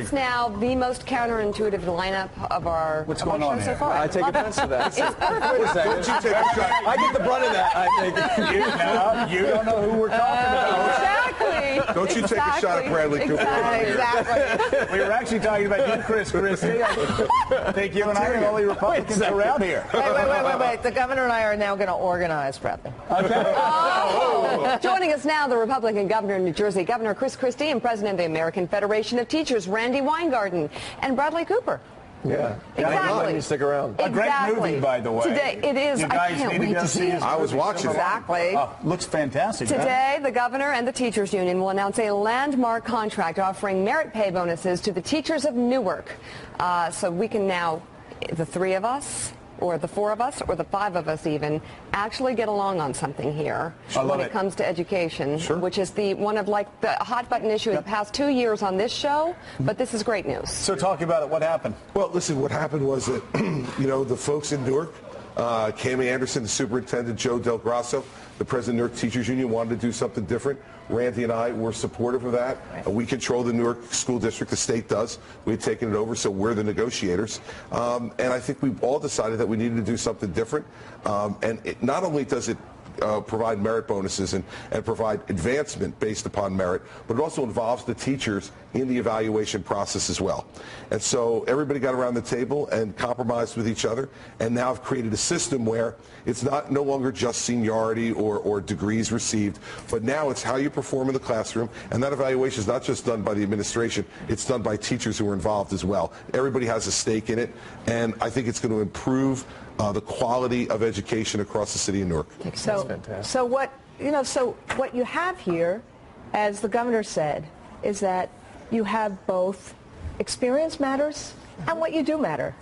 us now the most counterintuitive lineup of our What's going on show here? so far. I take offense to that. It's perfect. Don't you take a shot. I get the brunt of that, I think. You don't know who we're talking about. Exactly. Don't you take a shot at Bradley Cooper. Exactly. We were actually talking about you, Chris Christie. I think you and I are the only Republicans around here. Wait. The governor and I are now going to organize, Bradley. Okay. Joining us now, the Republican governor of New Jersey, Governor Chris Christie, and President of the American Federation of Teachers, RANDI WEINGARTEN, and Bradley Cooper. Yeah. Exactly. Let me stick around. A great movie, by the way. Today, it is. You guys I can't need to wait go to see it. I was watching it. Exactly. Looks fantastic. Today, the governor and the teachers union will announce a landmark contract offering merit pay bonuses to the teachers of Newark. So we can now, the three of us, or the four of us, or the five of us even, actually get along on something here when it comes to education, which is one of the hot button issue of the past 2 years on this show, but this is great news. So talk about it. What happened? Well, listen, what happened was that, the folks in Newark, Cami Anderson, the superintendent, Joe Del Grasso, the president of Newark Teachers Union, wanted to do something different. Randy and I were supportive of that. We control the Newark School District. The state does. We had taken it over, so we're the negotiators. And I think we all decided that we needed to do something different. Not only does it provide merit bonuses and provide advancement based upon merit, but it also involves the teachers in the evaluation process as well. And so everybody got around the table and compromised with each other, and now have created a system where it's no longer just seniority or degrees received, but now it's how you perform in the classroom, and that evaluation is not just done by the administration, it's done by teachers who are involved as well. Everybody has a stake in it, and I think it's going to improve the quality of education across the city of Newark. So what you have here, as the governor said, is that you have both experience matters and what you do matter.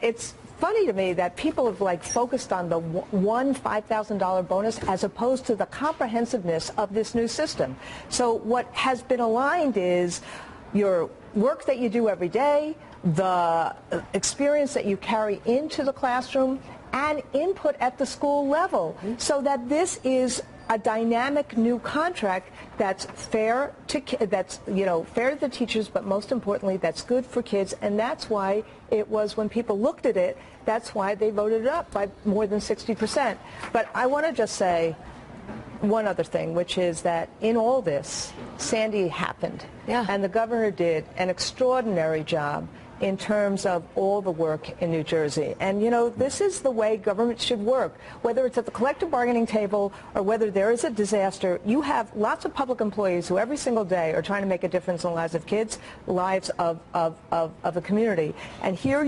It's funny to me that people have focused on the one $5,000 bonus as opposed to the comprehensiveness of this new system. So what has been aligned is your work that you do every day, the experience that you carry into the classroom, and input at the school level, so that this is a dynamic new contract that's fair to fair to the teachers, but most importantly, that's good for kids. And that's why it was, when people looked at it, that's why they voted it up by more than 60%. But I want to just say one other thing, which is that in all this, Sandy happened, and the governor did an extraordinary job in terms of all the work in New Jersey. And this is the way government should work. Whether it's at the collective bargaining table or whether there is a disaster, you have lots of public employees who every single day are trying to make a difference in the lives of kids, lives of a community. And here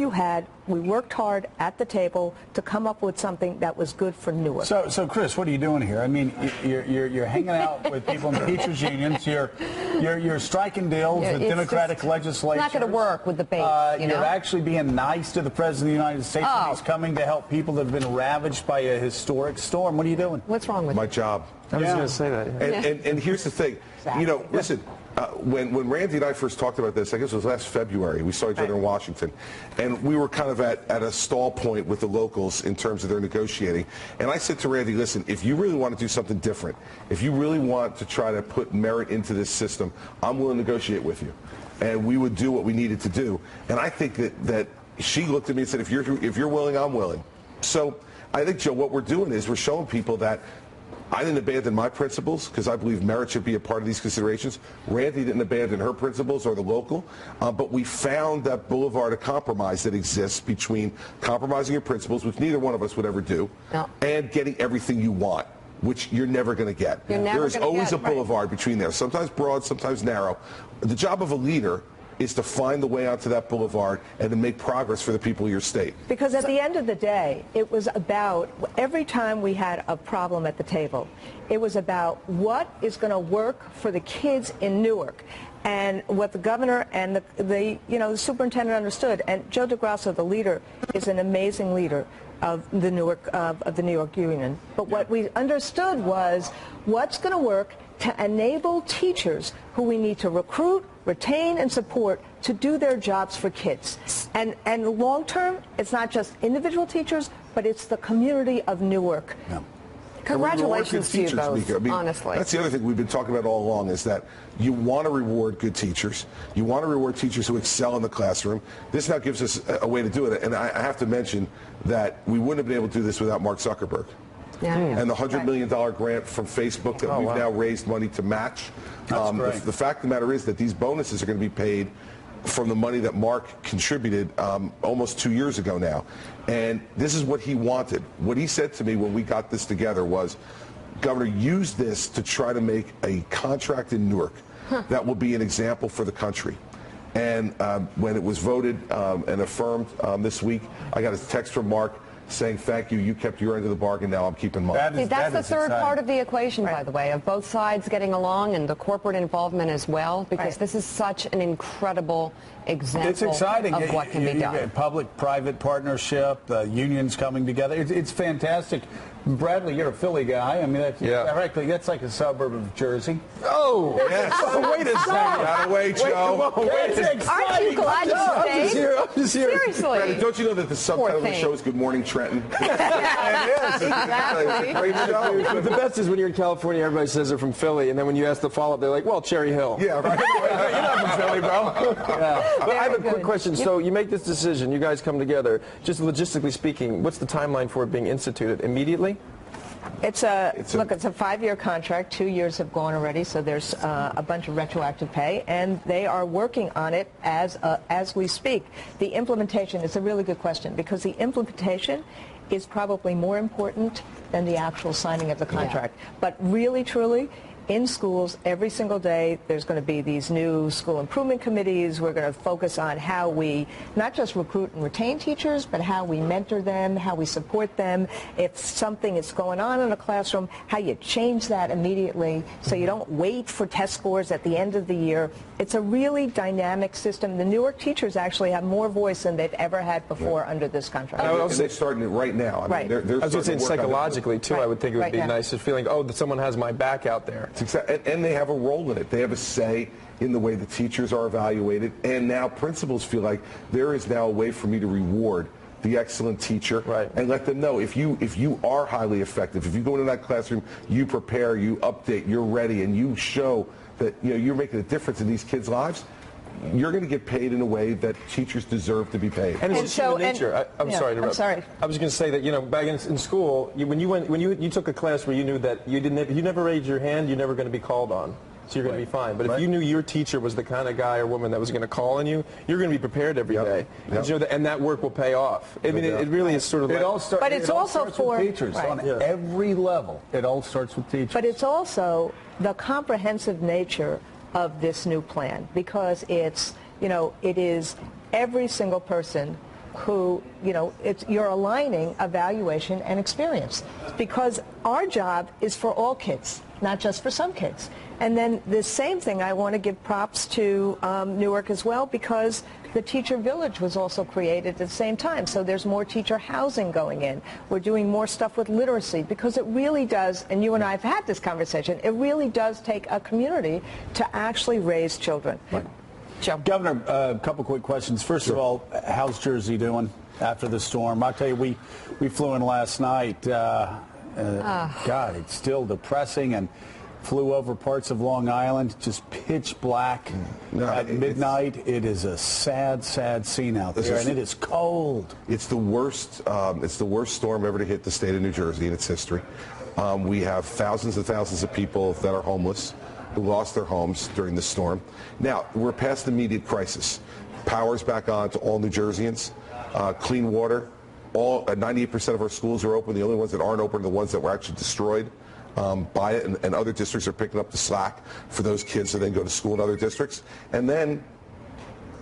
we worked hard at the table to come up with something that was good for Newark. So Chris, what are you doing here? I mean, you're hanging out with people in the teachers unions. You're striking deals with Democratic legislators. It's not going to work with the base. You're actually being nice to the President of the United States when he's coming to help people that have been ravaged by a historic storm. What are you doing? What's wrong with my job? I was going to say that. And here's the thing. Listen, when Randy and I first talked about this, I guess it was last February, we saw each other in Washington, and we were kind of at a stall point with the locals in terms of their negotiating. And I said to Randy, listen, if you really want to do something different, if you really want to try to put merit into this system, I'm willing to negotiate with you. And we would do what we needed to do. And I think that she looked at me and said, if you're willing, I'm willing. So I think, Joe, what we're doing is we're showing people that I didn't abandon my principles because I believe merit should be a part of these considerations. Randy didn't abandon her principles or the local, but we found that boulevard of compromise that exists between compromising your principles, which neither one of us would ever do, and getting everything you want, which you're never going to get. There is always a boulevard between there, sometimes broad, sometimes narrow. The job of a leader is to find the way onto that boulevard and to make progress for the people of your state. Because at the end of the day, it was about, every time we had a problem at the table, it was about what is going to work for the kids in Newark. And what the governor and the superintendent understood, and Joe DeGrasso, the leader, is an amazing leader of the Newark New York Union. But what we understood was what's going to work to enable teachers who we need to recruit, retain, and support to do their jobs for kids. And long term, it's not just individual teachers, but it's the community of Newark. Congratulations to you teachers, both, Mika. I mean, honestly. That's the other thing we've been talking about all along is that you want to reward good teachers. You want to reward teachers who excel in the classroom. This now gives us a way to do it. And I have to mention that we wouldn't have been able to do this without Mark Zuckerberg. Yeah. And the $100 million grant from Facebook that we've now raised money to match. The fact of the matter is that these bonuses are going to be paid from the money that Mark contributed almost 2 years ago now. And this is what he wanted. What he said to me when we got this together was, Governor, use this to try to make a contract in Newark that will be an example for the country. And when it was voted and affirmed this week, I got a text from Mark saying, thank you, you kept your end of the bargain, now I'm keeping mine. That's the third part of the equation, by the way, of both sides getting along and the corporate involvement as well, because this is such an incredible example it's exciting. Of what can be done. Public-private partnership, the unions coming together. It's fantastic. Bradley, you're a Philly guy. I mean, that's like a suburb of Jersey. Oh, yes. Oh, wait a second. Got away, Joe. Aren't you glad you stayed? I'm just here. Seriously. Brandon, don't you know that the subtitle of the show is Good Morning Trenton? It is. Exactly. Great show. But the best is when you're in California, everybody says they're from Philly, and then when you ask the follow-up, they're like, well, Cherry Hill. Yeah, right. You're not from Philly, bro. But I have a quick question. So you make this decision, you guys come together. Just logistically speaking, what's the timeline for it being instituted? Immediately? It's a 5-year contract. 2 years have gone already, so there's a bunch of retroactive pay, and they are working on it as we speak. The implementation is a really good question, because the implementation is probably more important than the actual signing of the contract. Yeah. But really, truly, in schools, every single day, there's going to be these new school improvement committees. We're going to focus on how we not just recruit and retain teachers, but how we mentor them, how we support them. If something is going on in a classroom, how you change that immediately so you don't wait for test scores at the end of the year. It's a really dynamic system. The Newark teachers actually have more voice than they've ever had before under this contract. And they're starting it right now. I mean, they're I was just saying psychologically, too, I would think it would be nice to feeling, oh, that someone has my back out there. And they have a role in it. They have a say in the way the teachers are evaluated. And now principals feel like there is now a way for me to reward the excellent teacher and let them know if you are highly effective, if you go into that classroom, you prepare, you update, you're ready, and you show that you're making a difference in these kids' lives, you're going to get paid in a way that teachers deserve to be paid. And it's human nature. I'm sorry to interrupt. I'm sorry. I was going to say that back in school, when you took a class where you knew that you never raised your hand, you're never going to be called on. So you're going to be fine. But if you knew your teacher was the kind of guy or woman that was going to call on you, you're going to be prepared every day. And that work will pay off. I mean, it really is sort of like... But it's also for teachers on every level. It all starts with teachers. But it's also the comprehensive nature of this new plan, because it is every single person who, you're aligning evaluation and experience, because our job is for all kids, not just for some kids. And then the same thing, I want to give props to Newark as well, because the teacher village was also created at the same time. So there's more teacher housing going in. We're doing more stuff with literacy, because it really does, and you and I have had this conversation, it really does take a community to actually raise children. Joe. Governor, a couple quick questions. First of all, how's Jersey doing after the storm? I'll tell you, we flew in last night. God, it's still depressing, and flew over parts of Long Island, just pitch black at midnight. It is a sad, sad scene out there, and it is cold. It's the worst storm ever to hit the state of New Jersey in its history. We have thousands and thousands of people that are homeless who lost their homes during the storm. Now, we're past the immediate crisis. Power's back on to all New Jerseyans. Clean water. 98% of our schools are open. The only ones that aren't open are the ones that were actually destroyed by it, and other districts are picking up the slack for those kids to then go to school in other districts. And then,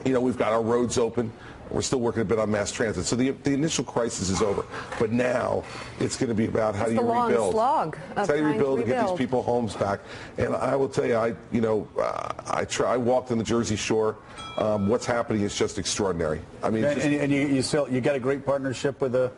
we've got our roads open. We're still working a bit on mass transit. So the initial crisis is over. But now it's going to be about how do you rebuild. It's the long slog of how do you rebuild to and get these people homes back. And I will tell you, I walked on the Jersey Shore. What's happening is just extraordinary. I mean, and you got a great partnership with the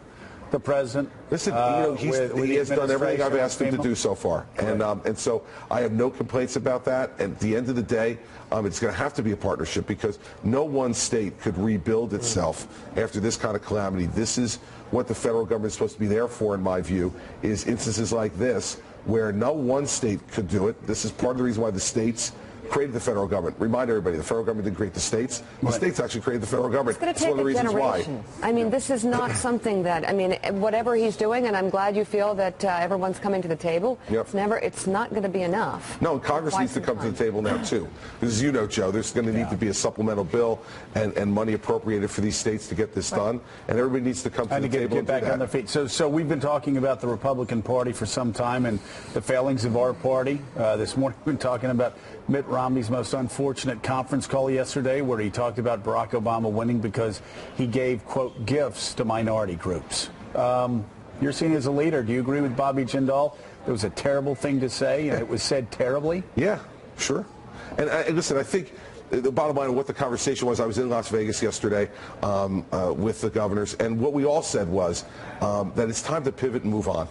the president? Listen, he has done everything I've asked him to do so far, and so I have no complaints about that. At the end of the day, it's going to have to be a partnership because no one state could rebuild itself after this kind of calamity. This is what the federal government is supposed to be there for, in my view, is instances like this where no one state could do it. This is part of the reason why the states created the federal government. Remind everybody, the federal government didn't create the states. The states actually created the federal government. It's going to take one of the a reasons generation. why. I mean, this is not something that, I mean, whatever he's doing, and I'm glad you feel that everyone's coming to the table, it's not going to be enough. No, Congress needs to come to the table now, too. Because as you know, Joe, there's going to need to be a supplemental bill and money appropriated for these states to get this done. And everybody needs to come to the table and get back on their feet. So we've been talking about the Republican Party for some time and the failings of our party. This morning we've been talking about Mitt Romney's most unfortunate conference call yesterday where he talked about Barack Obama winning because he gave, quote, gifts to minority groups. You're seen as a leader. Do you agree with Bobby Jindal? It was a terrible thing to say, and it was said terribly? Yeah, sure. And listen, I think the bottom line of what the conversation was, I was in Las Vegas yesterday with the governors, and what we all said was that it's time to pivot and move on.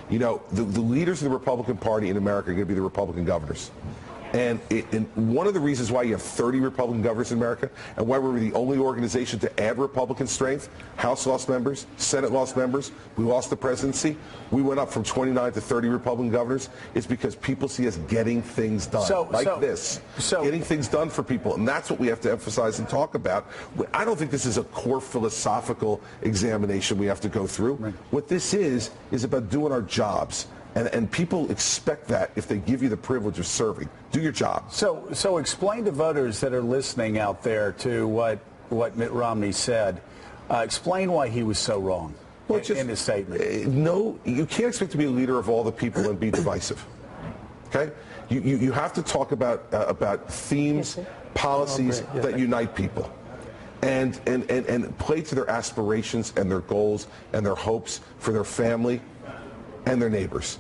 You know, the leaders of the Republican Party in America are going to be the Republican governors. And one of the reasons why you have 30 Republican governors in America and why we're the only organization to add Republican strength, House lost members, Senate lost members, we lost the presidency, we went up from 29 to 30 Republican governors, is because people see us getting things done getting things done for people. And that's what we have to emphasize and talk about. I don't think this is a core philosophical examination we have to go through. Right. What this is about doing our jobs. And people expect that if they give you the privilege of serving. Do your job. So explain to voters that are listening out there to what Mitt Romney said. Explain why he was so wrong in his statement. No, you can't expect to be a leader of all the people and be divisive. Okay? You have to talk about themes, policies that unite people. And play to their aspirations and their goals and their hopes for their family and their neighbors.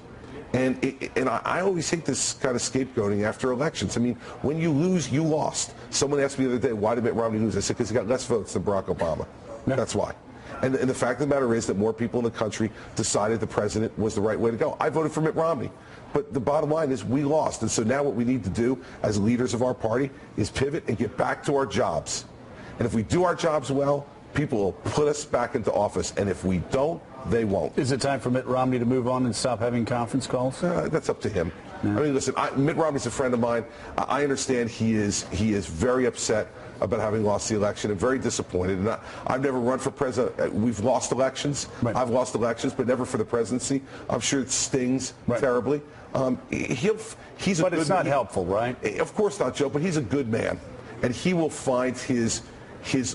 And I always hate this kind of scapegoating after elections. I mean, when you lose, you lost. Someone asked me the other day, why did Mitt Romney lose? I said, because he got less votes than Barack Obama. Yeah. That's why. And the fact of the matter is that more people in the country decided the president was the right way to go. I voted for Mitt Romney. But the bottom line is we lost. And so now what we need to do as leaders of our party is pivot and get back to our jobs. And if we do our jobs well, people will put us back into office. And if we don't, they won't. Is it time for Mitt Romney to move on and stop having conference calls? That's up to him. Yeah. I mean, listen, Mitt Romney's a friend of mine. I understand he is very upset about having lost the election and very disappointed. And I've never run for president. We've lost elections. Right. I've lost elections, but never for the presidency. I'm sure it stings terribly. He's but it's not helpful, right? Of course not, Joe, but he's a good man. And he will find his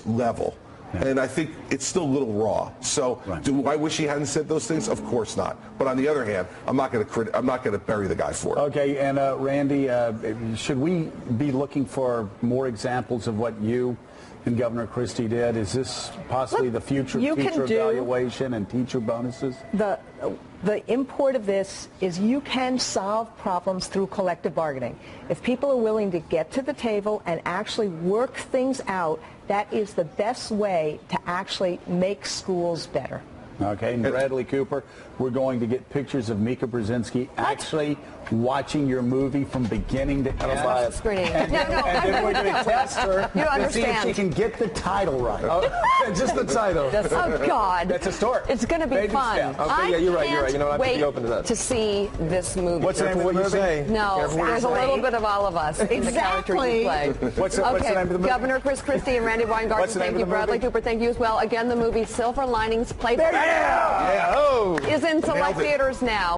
level. Yeah. And I think it's still a little raw. So, do I wish he hadn't said those things? Of course not. But on the other hand, I'm not going to bury the guy for it. Okay, and Randy, should we be looking for more examples of what you and Governor Christie did? Is this possibly the future teacher evaluation and teacher bonuses? The import of this is you can solve problems through collective bargaining. If people are willing to get to the table and actually work things out, that is the best way to actually make schools better. Okay, and Bradley Cooper, we're going to get pictures of MIKA BRZEZINSKI actually watching your movie from beginning to end. And then we're going to test her to see if she can get the title right. Just the title. Oh, God. That's a start. It's going to be fun. Okay, yeah, you're right. You know, I have to be open to that. To see this movie. What's the name of the movie? No, there's a little bit of all of us in the character you play. What's the name of the movie? Governor Chris Christie and Randy Weingarten. Thank you, Bradley Cooper. Thank you as well. Again, the movie Silver Linings Playbook is in select theaters now.